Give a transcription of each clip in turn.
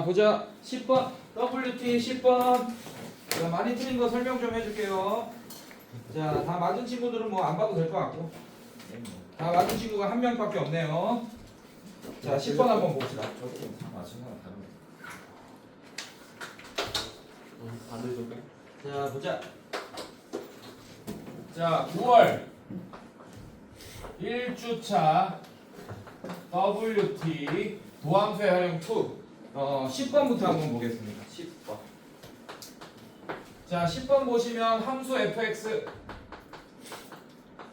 보자. 10번 WT 10번. 자, 많이 틀린 거 설명 좀 해줄게요. 자, 다 맞은 친구들은 뭐 안 봐도 될 것 같고, 다 맞은 친구가 한 명밖에 없네요. 자, 10번 한번 봅시다. 저도 다 맞은 거랑 다른데. 반대쪽에? 자, 보자. 자, 9월 1주차 WT 도함수의 활용 2. 10번부터 한번 보겠습니다. 10번. 자, 10번 보시면 함수 fx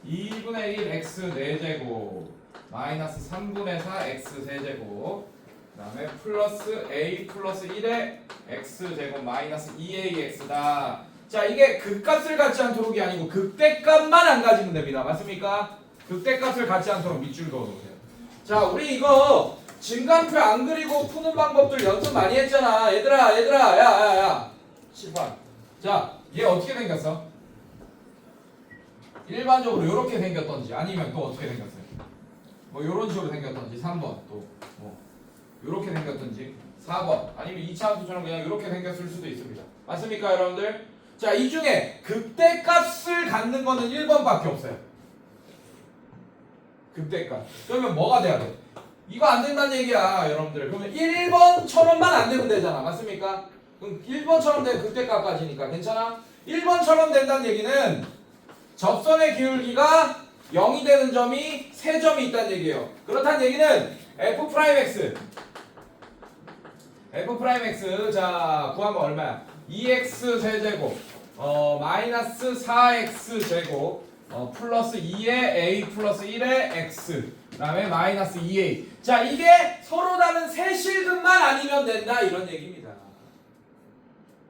2분의 1 x 4제곱 마이너스 3분의 4 x 세제곱 그 다음에 플러스 a 플러스 1의 x제곱 마이너스 2ax다. 자, 이게 극값을 갖지 않도록이 아니고 극대값만 안 가지면 됩니다. 맞습니까? 극대값을 갖지 않도록 밑줄 그어놓으세요. 자, 우리 이거 증간표 안 그리고 푸는 방법들 연습 많이 했잖아. 얘들아, 야. 10번. 자, 얘 어떻게 생겼어? 일반적으로 이렇게 생겼던지 아니면 또 어떻게 생겼어요? 뭐 이런 식으로 생겼던지 3번 또 뭐 이렇게 생겼던지 4번 아니면 2차 함수처럼 그냥 이렇게 생겼을 수도 있습니다. 맞습니까, 여러분들? 자, 이 중에 극대값을 갖는 거는 1번밖에 없어요. 극대값. 그러면 뭐가 돼야 돼? 이거 안 된다는 얘기야, 여러분들. 그러면 1번처럼만 안 되면 되잖아. 맞습니까? 그럼 1번처럼 된 극대값까지니까 괜찮아? 1번처럼 된다는 얘기는 접선의 기울기가 0이 되는 점이 3점이 있다는 얘기예요. 그렇다는 얘기는 f'x 자, 구하면 얼마야? 2x 세제곱 마이너스 4x 제곱 플러스 2의 a 플러스 1의 x 그 다음에 마이너스 2a. 자, 이게 서로 다른 세실근만 아니면 된다 이런 얘기입니다.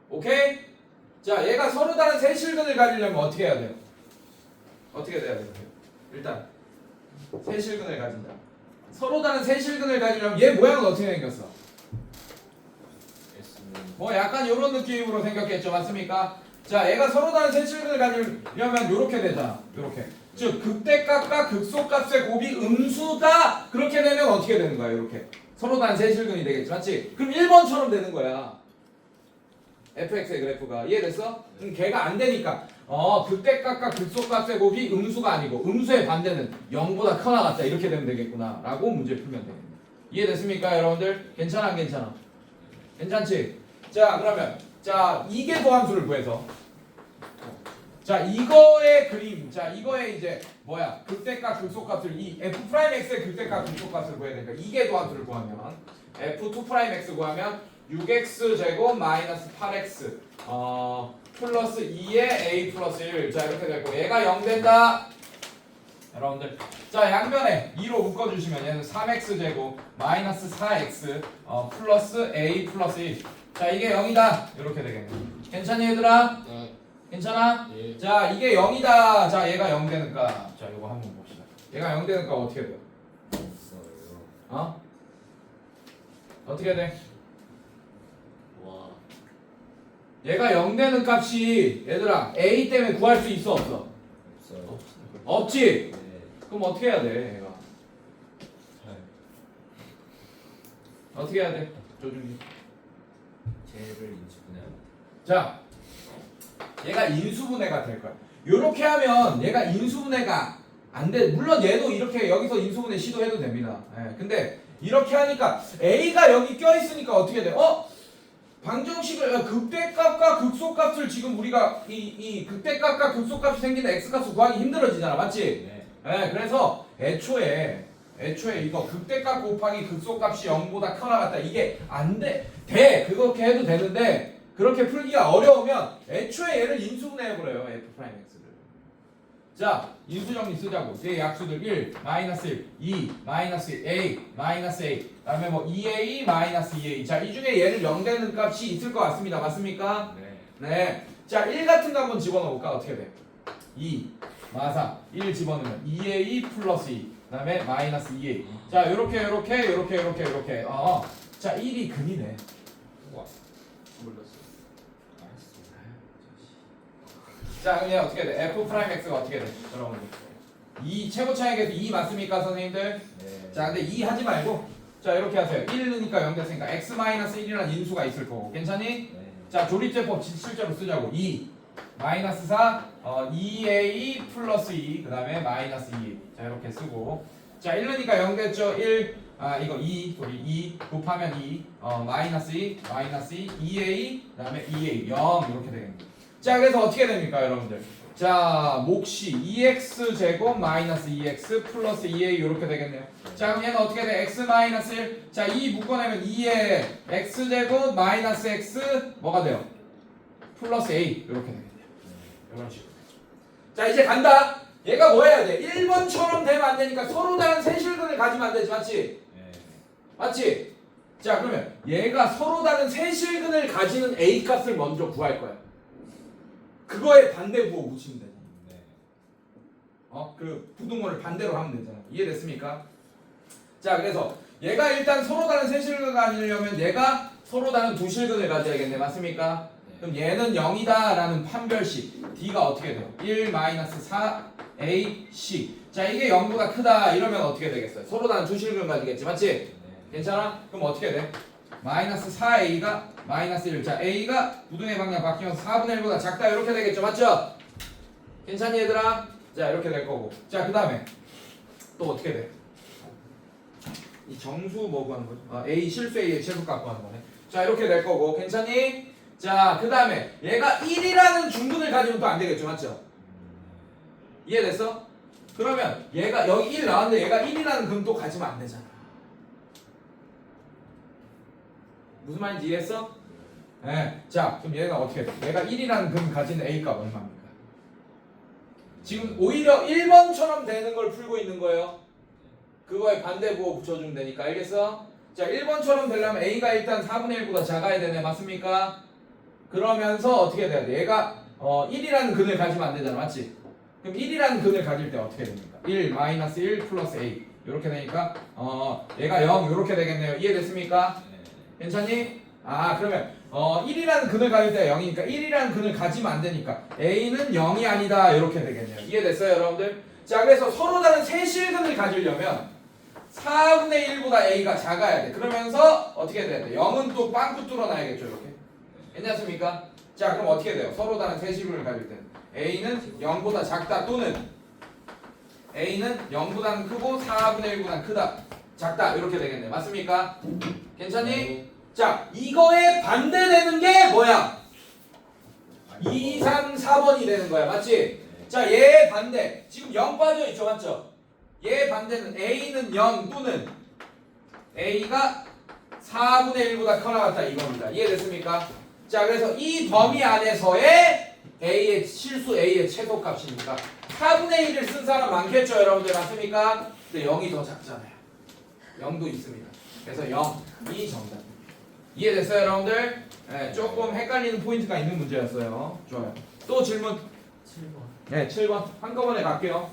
오케이? 자, 얘가 서로 다른 세실근을 가지려면 어떻게 해야 돼요? 어떻게 돼야 돼요? 일단 세실근을 가진다. 서로 다른 세실근을 가지려면 얘 모양은 어떻게 생겼어? 뭐 약간 이런 느낌으로 생겼겠죠. 맞습니까? 자, 얘가 서로 다른 세실근을 가지려면 이렇게 되잖아. 이렇게. 즉 극대값과 극소값의 곱이 음수다. 그렇게 되면 어떻게 되는 거야? 이렇게. 서로 다른 세실근이 되겠지. 맞지? 그럼 1번처럼 되는 거야. fx의 그래프가. 이해됐어? 걔가 안 되니까 극대값과 극소값의 곱이 음수가 아니고 음수의 반대는 0보다 커나 같다. 이렇게 되면 되겠구나 라고 문제 풀면 되겠네. 이해됐습니까, 여러분들? 괜찮아 안 괜찮아? 괜찮지? 자, 그러면 자, 이게 도함수를 구해서 자, 이거의 그림. 자, 이거의 이제 뭐야? 극대값 극소값을 이 f'x의 극대값 극소값을 구해야 되니까 이게 도함수를 구하면 f2'x 구하면 6x 제곱 마이너스 8x 플러스 2의 a 플러스 1. 자, 이렇게 되고 얘가 0 된다. 여러분들, 자, 양변에 2로 묶어주시면 얘는 3x 제곱 마이너스 4x 플러스 a 플러스 1. 자, 이게 0이다. 이렇게 되겠네. 괜찮니, 얘들아? 네. 괜찮아? 예. 자, 이게 0이다. 자, 얘가 0 되니까 자, 이거 한번 봅시다. 얘가 0 되니까 어떻게 돼요? 없어요. 어떻게 돼? 와. 얘가 0 되는 값이 얘들아 a 때문에 구할 수 있어 없어? 없어요. 없지? 네. 그럼 어떻게 해야 돼, 얘가? 어떻게 해야 돼? 조준기. 쟤를 인수분해요. 자, 얘가 인수분해가 될 거야. 요렇게 하면 얘가 인수분해가 안 돼. 물론 얘도 이렇게 여기서 인수분해 시도해도 됩니다. 예, 근데 이렇게 하니까 a가 여기 껴있으니까 어떻게 돼? 방정식을 극대값과 극소값을 지금 우리가 이 극대값과 극소값이 생기는 x값을 구하기 힘들어지잖아. 맞지? 네. 예, 그래서 애초에 이거 극대값 곱하기 극소값이 0보다 커나 같다. 이게 안 돼. 그렇게 해도 되는데 그렇게 풀기가 어려우면 애초에 얘를 인수분해해버려요. f'x를. 자, 인수정리 쓰자고. 얘 약수들 1, 마이너스 1, 2, 마이너스 a, 마이너스 a. 그 다음에 뭐 2a, 마이너스 2a. 자, 이 중에 얘를 0 되는 값이 있을 것 같습니다. 맞습니까? 네. 네. 자, 1 같은 거 한번 집어넣을까? 어떻게 돼? 2, 마사 1 집어넣으면 2a 플러스 2. 그 다음에 마이너스 2a. 자, 요렇게. 자, 1이 근이네. 와. 몰랐어. 자, 그럼 얘 어떻게 돼? f'x가 어떻게 돼? 여러분들. 2 최고차에게서 2 맞습니까, 선생님들? 네. 자, 근데 2 하지 말고 자 이렇게 하세요. 1이니까 0 됐으니까 x-1이라는 인수가 있을 거고 괜찮니? 네. 자 조립제법 실제로 쓰자고 2 마이너스 4 2a 플러스 2 그 다음에 마이너스 2 자 이렇게 쓰고 자 1이니까 0 됐죠? 1 이거 2 소리 2 곱하면 2 마이너스 2 마이너스 2 2a 그 다음에 2a 0 이렇게 되겠네. 자 그래서 어떻게 됩니까 여러분들? 자 몫이 2x 제곱 마이너스 2x 플러스 2a 이렇게 되겠네요. 자 그럼 얘는 어떻게 돼? x 마이너스 1 자 2 묶어내면 2에 x 제곱 마이너스 x 뭐가 돼요? 플러스 a 이렇게 되겠네요. 이런 식으로. 자 이제 간다. 얘가 뭐 해야 돼? 1번처럼 되면 안 되니까 서로 다른 세실근을 가지면 안 되지 맞지? 네. 맞지? 자 그러면 얘가 서로 다른 세실근을 가지는 a 값을 먼저 구할 거야. 그거에 반대 부호 붙이면 되잖아. 네. 그 부등호를 반대로 하면 되잖아. 이해됐습니까? 자 그래서 얘가 일단 서로 다른 세실근을 가지려면 얘가 서로 다른 두 실근을 가져야겠네. 맞습니까? 그럼 얘는 0이다 라는 판별식 D가 어떻게 돼요? 1-4AC 자 이게 0보다 크다 이러면 어떻게 되겠어요? 서로 다른 두 실근을 가지겠지 맞지? 네. 괜찮아? 그럼 어떻게 돼? 마이너스 4A가 마이너스 1 자 A가 부등의 방향 바뀌면서 4분의 1보다 작다 이렇게 되겠죠 맞죠? 괜찮니 얘들아? 자 이렇게 될 거고 자 그 다음에 또 어떻게 돼? 이 정수 뭐 구하는 거죠? A 실수 A의 최소값 구하는 거네 자 이렇게 될 거고 괜찮니? 자 그 다음에 얘가 1이라는 중근을 가지면 또 안 되겠죠 맞죠? 이해됐어? 그러면 얘가 여기 1 나왔는데 얘가 1이라는 금 또 가지면 안 되잖아 무슨 말인지 이해했어? 네. 자 그럼 얘가 어떻게 돼? 얘가 1이라는 금 가지는 A값 얼마입니까? 지금 오히려 1번처럼 되는 걸 풀고 있는 거예요 그거에 반대 부호 붙여주면 되니까 알겠어? 자 1번처럼 되려면 A가 일단 4분의 1보다 작아야 되네 맞습니까? 그러면서 어떻게 돼야 돼? 얘가 1이라는 근을 가지면 안 되잖아 맞지? 그럼 1이라는 근을 가질 때 어떻게 됩니까? 1 마이너스 1 플러스 A 이렇게 되니까 얘가 0 이렇게 되겠네요 이해됐습니까? 괜찮니? 그러면 1이라는 근을 가질 때가 0이니까 1이라는 근을 가지면 안 되니까 A는 0이 아니다 이렇게 되겠네요 이해됐어요 여러분들? 자 그래서 서로 다른 세실근을 가지려면 4분의 1보다 A가 작아야 돼 그러면서 어떻게 돼야 돼? 0은 또 빵꾸 뚫어놔야겠죠 이렇게 괜찮습니까? 자 그럼 어떻게 돼요? 서로 다른 세실근을 가질 때는 A는 0보다 작다 또는 A는 0보다는 크고 4분의 1보다는 크다 작다 이렇게 되겠네 맞습니까? 괜찮니? 자 이거에 반대되는 게 뭐야? 2, 3, 4번이 되는 거야 맞지? 자 얘 반대 지금 0 빠져있죠 맞죠? 얘 반대는 A는 0 또는 A가 4분의 1보다 커나갔다 이겁니다 이해됐습니까? 자 그래서 이 범위 안에서의 A의 실수 A의 최소값이니까 4분의 1을 쓴 사람 많겠죠 여러분들 맞습니까? 근데 0이 더 작잖아요 0도 있습니다 그래서 0이 정답 이해됐어요 여러분들? 네, 조금 헷갈리는 포인트가 있는 문제였어요 좋아요 또 질문 7번. 네 7번 한꺼번에 갈게요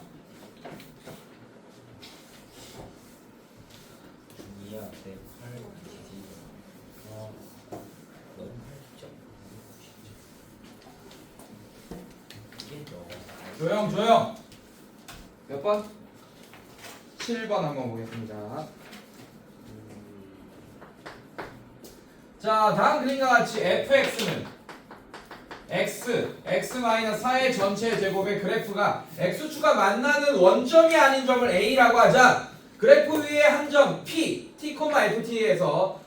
이야 내 8, 디디. 너무 8점. 이게 너. 조용 몇 번? 7번 한번 보겠습니다 자 다음 그림과 같이 fx는 x-4의 전체 제곱의 그래프가 x축과 만나는 원점이 아닌 점을 a라고 하자 그래프 위에 한 점 p, t, ft에서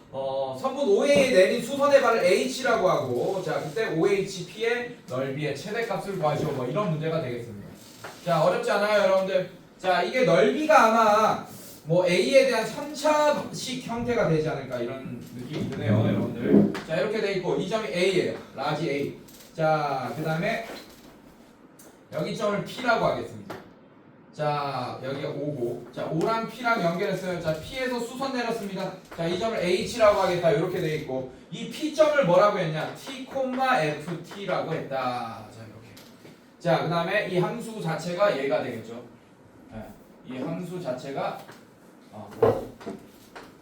선분 OA에 내린 수선의 발을 h라고 하고 자 그때 OHP의 넓이의 최대값을 구하시오 뭐 이런 문제가 되겠습니다 자 어렵지 않아요 여러분들 자 이게 넓이가 아마 뭐 A에 대한 3차식 형태가 되지 않을까 이런 느낌이 드네요 여러분들 자 이렇게 돼 있고 이 점이 A예요 라지 A 자 그 다음에 여기 점을 P라고 하겠습니다 자 여기가 O고 자 O랑 P랑 연결했어요 자 P에서 수선 내렸습니다 자 이 점을 H라고 하겠다 이렇게 돼 있고 이 P점을 뭐라고 했냐 T, FT라고 했다 자 이렇게 자 그 다음에 이 함수 자체가 얘가 되겠죠 네, 이 함수 자체가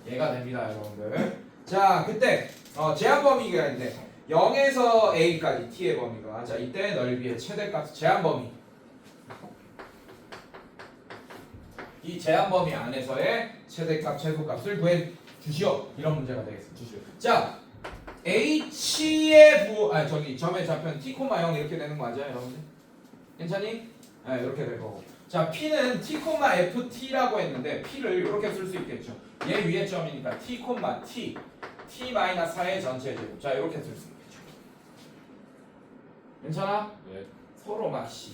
얘가 됩니다 여러분들 자 그때 제한 범위가 있는데 0에서 A까지 T의 범위가 자 이때 넓이의 최대값 제한 범위 이 제한 범위 안에서의 최대값 최소값을 주시오. 이런 문제가 되겠습니다. 주시오. 자, h의 점의 좌표는 t, 0 이렇게 되는 거 맞아요, 여러분들? 괜찮니? 네, 이렇게 될 거고. 자, p는 t, ft라고 했는데 p를 이렇게 쓸 수 있겠죠. 얘 위에 점이니까 t, t-4의 전체 제곱. 자, 이렇게 쓸 수 있겠죠. 괜찮아? 네. 서로 막 씨.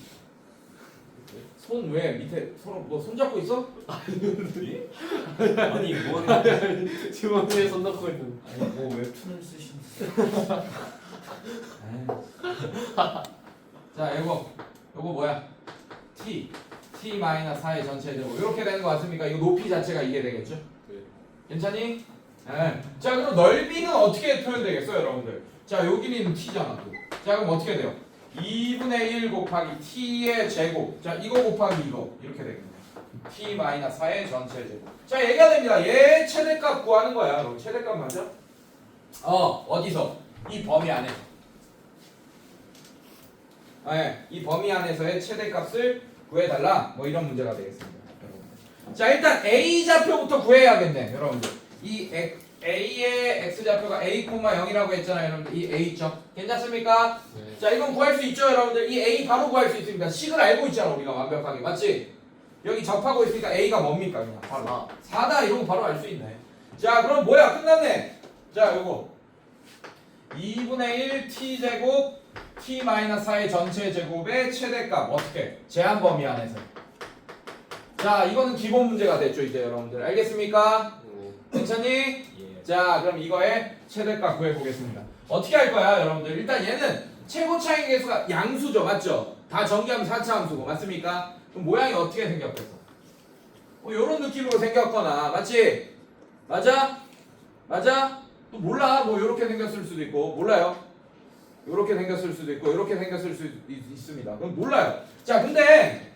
손 왜 밑에 서로 뭐 손 잡고 있어? 아니 뭐는 주머니에 손 넣고 있는. 아니 뭐 웹툰을 쓰시는 자, 요거 뭐야? t-4의 전체 제곱. 이렇게 되는 거 같습니까? 이거 높이 자체가 이게 되겠죠? 네. 괜찮니? 네. 자, 그럼 넓이는 어떻게 표현되겠어요, 여러분들? 자, 요 길이는 t잖아, 또. 자, 그럼 어떻게 돼요? 2분의 1 곱하기 t의 제곱. 자, 이거 곱하기 이거. 이렇게 되겠네. t-4의 전체 제곱. 자, 얘기가 됩니다. 얘 최대값 구하는 거야. 그럼 최대값 맞아? 어디서? 이 범위 안에서. 네, 이 범위 안에서의 최대값을 구해달라. 뭐 이런 문제가 되겠습니다, 여러분들. 자, 일단 a 좌표부터 구해야겠네, 여러분들. 이 a의 x 좌표가 a, 0이라고 했잖아요, 여러분들. 이 a점 괜찮습니까? 네. 자, 이건 구할 수 있죠, 여러분들. 이 a 바로 구할 수 있습니다. 식을 알고 있잖아, 우리가 완벽하게. 맞지? 여기 접하고 있으니까 a가 뭡니까, 그냥 바로 4다 이런 거 바로 알 수 있네. 자, 그럼 뭐야? 끝났네. 자, 요거 2분의 1 t제곱 t-4의 전체 제곱의 최대값 어떻게? 제한 범위 안에서. 자, 이거는 기본 문제가 됐죠, 이제 여러분들. 알겠습니까? 네. 괜찮니? 예. 자, 그럼 이거의 최대값 구해보겠습니다. 어떻게 할 거야, 여러분들? 일단 얘는 최고 차이 계수가 양수죠, 맞죠? 다 전개하면 4차 함수고, 맞습니까? 그럼 모양이 어떻게 생겼겠어? 요런 느낌으로 생겼거나, 맞지? 맞아? 맞아? 또 몰라. 뭐 요렇게 생겼을 수도 있고, 몰라요. 요렇게 생겼을 수도 있고, 요렇게 생겼을 수도 있습니다. 그럼 몰라요. 자, 근데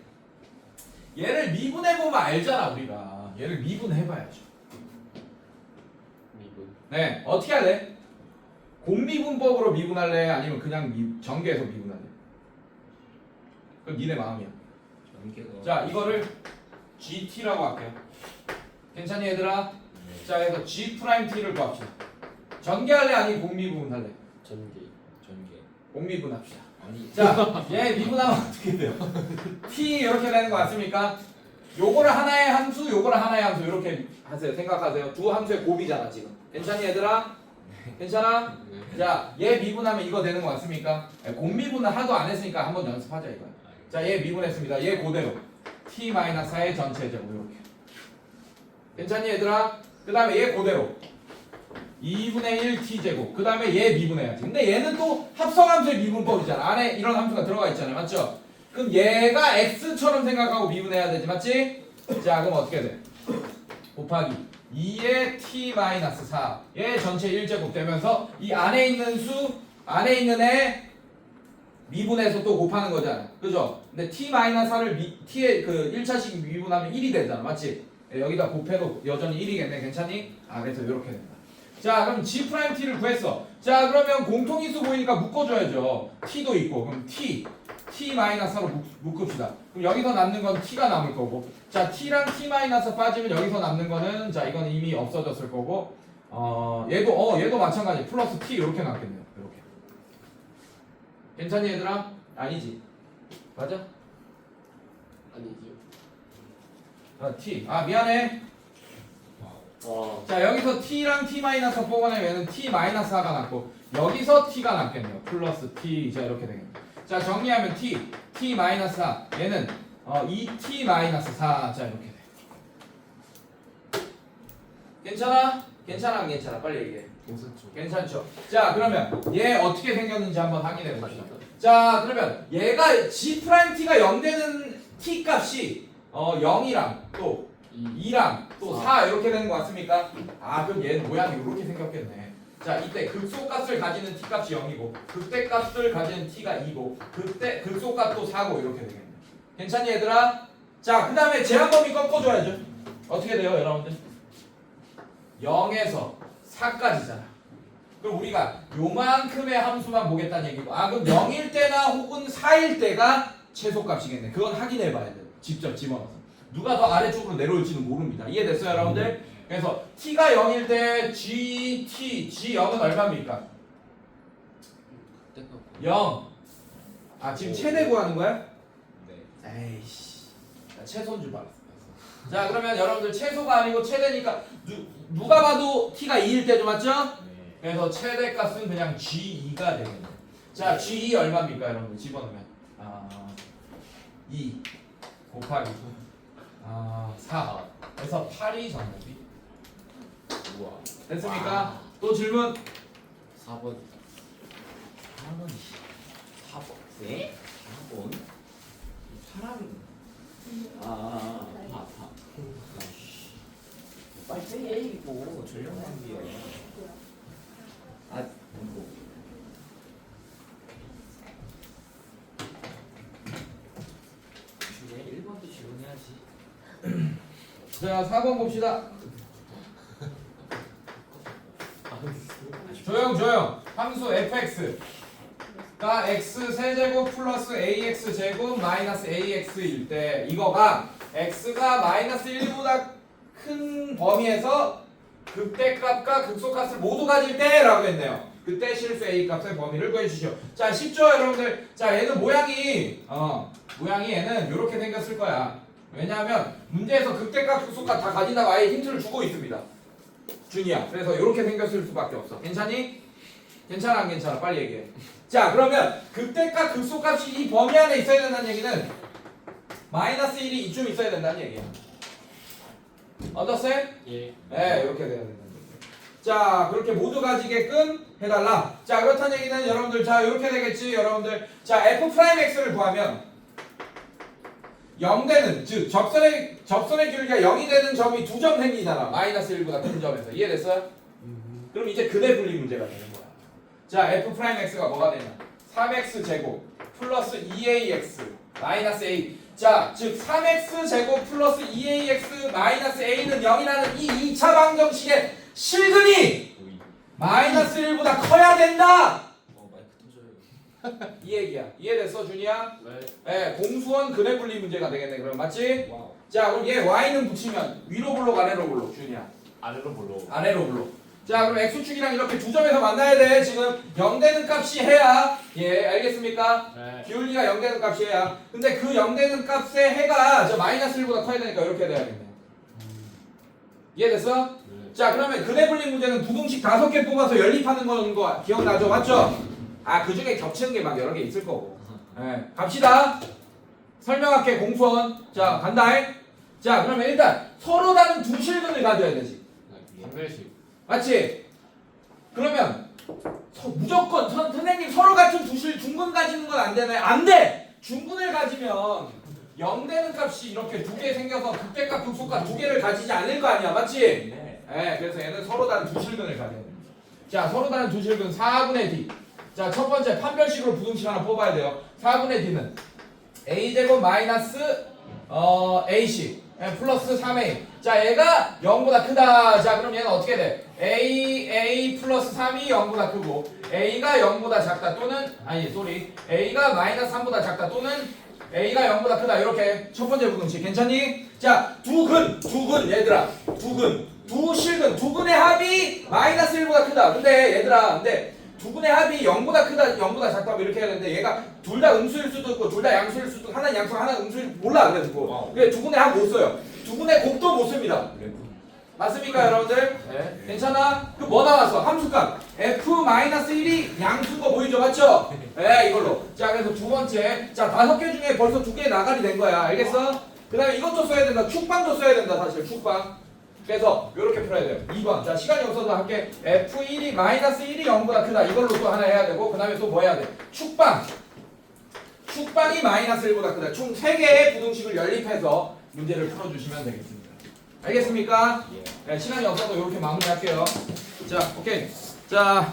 얘를 미분해보면 알잖아, 우리가. 얘를 미분해봐야죠. 미분. 네, 어떻게 할래? 공미분법으로 미분할래? 아니면 그냥 전개해서 미분할래? 그건 니네 마음이야. 전개가 자, 이거를 GT라고 할게요. 괜찮니, 얘들아? 네. 자, 그래서 G'T를 구합시다. 전개할래? 아니면 공미분할래? 전기. 전개 공미분합시다. 아니 자, 얘 미분하면 어떻게 돼요? T 이렇게 되는 거 맞습니까? 요거를 하나의 함수, 요거를 하나의 함수 이렇게 하세요. 생각하세요. 두 함수의 곱이잖아, 지금. 괜찮니, 얘들아? 괜찮아? 네. 자, 얘 미분하면 이거 되는 거 맞습니까? 공미분은 하도 안 했으니까 한번 연습하자 이거야. 자, 얘 미분했습니다. 얘 그대로 t-4의 전체 제곱 이렇게. 괜찮니, 얘들아? 그 다음에 얘 그대로 2분의 1 t제곱. 그 다음에 얘 미분해야지. 근데 얘는 또 합성함수의 미분법이잖아. 안에 이런 함수가 들어가 있잖아요, 맞죠? 그럼 얘가 x처럼 생각하고 미분해야 되지, 맞지? 자, 그럼 어떻게 돼? 곱하기 2의 t-4 얘 전체 1제곱 되면서 이 안에 있는 수 안에 있는 애 미분해서 또 곱하는 거잖아, 그죠? 근데 t-4를 t의 그 1차식 미분하면 1이 되잖아, 맞지? 여기다 곱해도 여전히 1이겠네. 괜찮니? 그래서 이렇게 된다. 자, 그럼 G'T를 구했어. 자, 그러면 공통인수 보이니까 묶어줘야죠. t도 있고. 그럼 t-4로 묶읍시다. 그럼 여기서 남는 건 t가 남을 거고. 자, t랑 t- 빠지면 여기서 남는 거는, 자, 이건 이미 없어졌을 거고. 얘도 마찬가지. 플러스 t 이렇게 남겠네요. 이렇게. 괜찮니, 얘들아? 아니지. 맞아? 아니지요. t. 미안해. 와. 자, 여기서 t랑 t- 뽑아내면 얘는 t-4가 남고, 여기서 t가 남겠네요. 플러스 t. 자, 이렇게 되겠네요. 자, 정리하면 t-4 얘는 2t-4. 자, 이렇게 돼. 괜찮아? 괜찮아, 안 괜찮아? 빨리 얘기해. 괜찮죠. 괜찮죠? 자, 그러면 얘 어떻게 생겼는지 한번 확인해 봅시다. 자, 그러면 얘가 G'T가 0 되는 t 값이 0이랑 또 2랑 또 4 이렇게 되는 거 같습니까? 그럼 얘는 모양이 이렇게 생겼겠네. 자, 이때 극소값을 가지는 t 값이 0이고 극대값을 가지는 t가 2고 극소값도 4고 이렇게 되겠네. 괜찮니, 얘들아? 자, 그 다음에 제한범위 꺾어줘야죠. 어떻게 돼요, 여러분들? 0에서 4까지잖아. 그럼 우리가 요만큼의 함수만 보겠다는 얘기고, 그럼 0일 때나 혹은 4일 때가 최소값이겠네. 그건 확인해 봐야 돼. 직접 집어넣어서. 누가 더 아래쪽으로 내려올지는 모릅니다. 이해됐어요, 여러분들? 그래서 t가 0일 때 gt, g0은 얼마입니까? 그때가 0. 아 지금 최대 구하는 거야? 네. 에이씨. 나 최소인 줄 알았어. 자 그러면 여러분들 최소가 아니고 최대니까 누가 봐도 t가 2일 때죠 맞죠? 네. 그래서 최대 값은 그냥 g2가 되겠네. 자 g2 얼마입니까 여러분들 집어넣으면 2 곱하기 4 그래서 8이 정답이 우와. 됐습니까? 또 질문 4번. 4번. 네? 4번? 사람. 아파. 빨리 해 이거 전력 낭비야. 뭐. 주에 1번도 지원해야지. 자 4번 봅시다. 조용 함수 fx가 x 세제곱 플러스 ax 제곱 마이너스 ax일 때 이거가 x가 마이너스 1보다 큰 범위에서 극대값과 극소값을 모두 가질 때라고 했네요. 그때 실수 a 값의 범위를 구해주시오. 자 쉽죠 여러분들. 자 얘는 모양이 얘는 이렇게 생겼을 거야. 왜냐하면 문제에서 극대값 극소값 다 가진다고 아예 힌트를 주고 있습니다. 준이야. 그래서 이렇게 생겼을 수밖에 없어. 괜찮니? 괜찮아 안 괜찮아? 빨리 얘기해. 자 그러면 극대값 극소값이 이 범위 안에 있어야 된다는 얘기는 마이너스 1이 이쯤 있어야 된다는 얘기야. 어떠세요? 예. 네 이렇게 돼야 된다는 얘기야. 자 그렇게 모두 가지게끔 해달라. 자 그렇다는 얘기는 여러분들 자 이렇게 되겠지 여러분들. 자 f'x를 구하면 0 되는 즉 접선의 길이가 0이 되는 점이 두 점 생기잖아. 마이너스 1보다 큰 점에서. 이해됐어요? 그럼 이제 근의 분리 문제가 되는 거야. 자 f'x가 뭐가 되냐 3x 제곱 플러스 2ax 마이너스 a. 자 즉 3x 제곱 플러스 2ax 마이너스 a는 0이라는 이 2차 방정식의 실근이 오이. 마이너스 1보다 커야 된다. 마이크 터져요. 이 얘기야. 이해됐어 준이야? 네. 네, 공수원 근의 분리 문제가 되겠네. 그럼 맞지? 와우. 자 그럼 얘 y는 붙이면 위로 블록 아래로 블록 준이야. 아래로 볼로. 아래로 블록. 자 그럼 x축이랑 이렇게 두 점에서 만나야 돼. 지금 0 되는 값이 해야. 예 알겠습니까? 네. 기울기가 0 되는 값이 해야. 근데 그 0 되는 값의 해가 저 마이너스 1보다 커야 되니까 이렇게 돼야겠네. 이해됐어? 네. 자 그러면 근의 분리 문제는 부등식 5개 뽑아서 연립하는 거 기억나죠? 맞죠? 아 그 중에 겹치는 게 막 여러 개 있을 거고. 네, 갑시다. 설명할게 공수원. 자 간다. 자 그러면 일단 서로 다른 두 실근을 가져야 되지. 상대식. 맞지? 그러면 무조건 선생님 서로 같은 중근 가지는 건 안 되나요? 안 돼! 중근을 가지면 0 되는 값이 이렇게 두 개 생겨서 극대값 극소값 두 개를 가지지 않을 거 아니야. 맞지? 네. 네, 그래서 얘는 서로 다른 두 실근을 가져야 됩니다. 자 서로 다른 두 실근 4분의 d. 자 첫 번째 판별식으로 부등식 하나 뽑아야 돼요. 4분의 d는 a제곱 마이너스 ac 플러스 3a. 자 얘가 0보다 크다. 자 그럼 얘는 어떻게 돼? a 플러스 3이 0보다 크고 a가 0보다 작다 또는 a가 마이너스 3보다 작다 또는 a가 0보다 크다. 이렇게 첫 번째 부등식 괜찮니? 자 두근 얘들아 두 실근 두근의 합이 마이너스 1보다 크다. 근데 얘들아 두근의 합이 0보다 크다 0보다 작다 뭐 이렇게 해야 되는데 얘가 둘 다 음수일 수도 있고 둘 다 양수일 수도 있고 하나는 양수 하나는 음수일 몰라. 그래가지고 그래 두근의 합 못 써요. 두근의 곱도 못 씁니다. 맞습니까 여러분들? 네. 괜찮아? 그 뭐 나왔어? 함수값 f-1이 양수인 거 보이죠? 맞죠? 네 이걸로. 자 그래서 두 번째 자 5개 중에 벌써 2개 나가리 된 거야. 알겠어? 그 다음에 이것도 써야 된다. 축방도 써야 된다. 사실 축방. 그래서 이렇게 풀어야 돼요. 2번. 자 시간이 없어서 할게. f1이 마이너스 1이 0보다 크다. 이걸로 또 하나 해야 되고 그 다음에 또 뭐 해야 돼? 축방이 마이너스 1보다 크다. 총 3개의 부등식을 연립해서 문제를 풀어주시면 되겠습니다. 알겠습니까? 예. 네, 시간이 없어서 이렇게 마무리할게요. 자 오케이. 자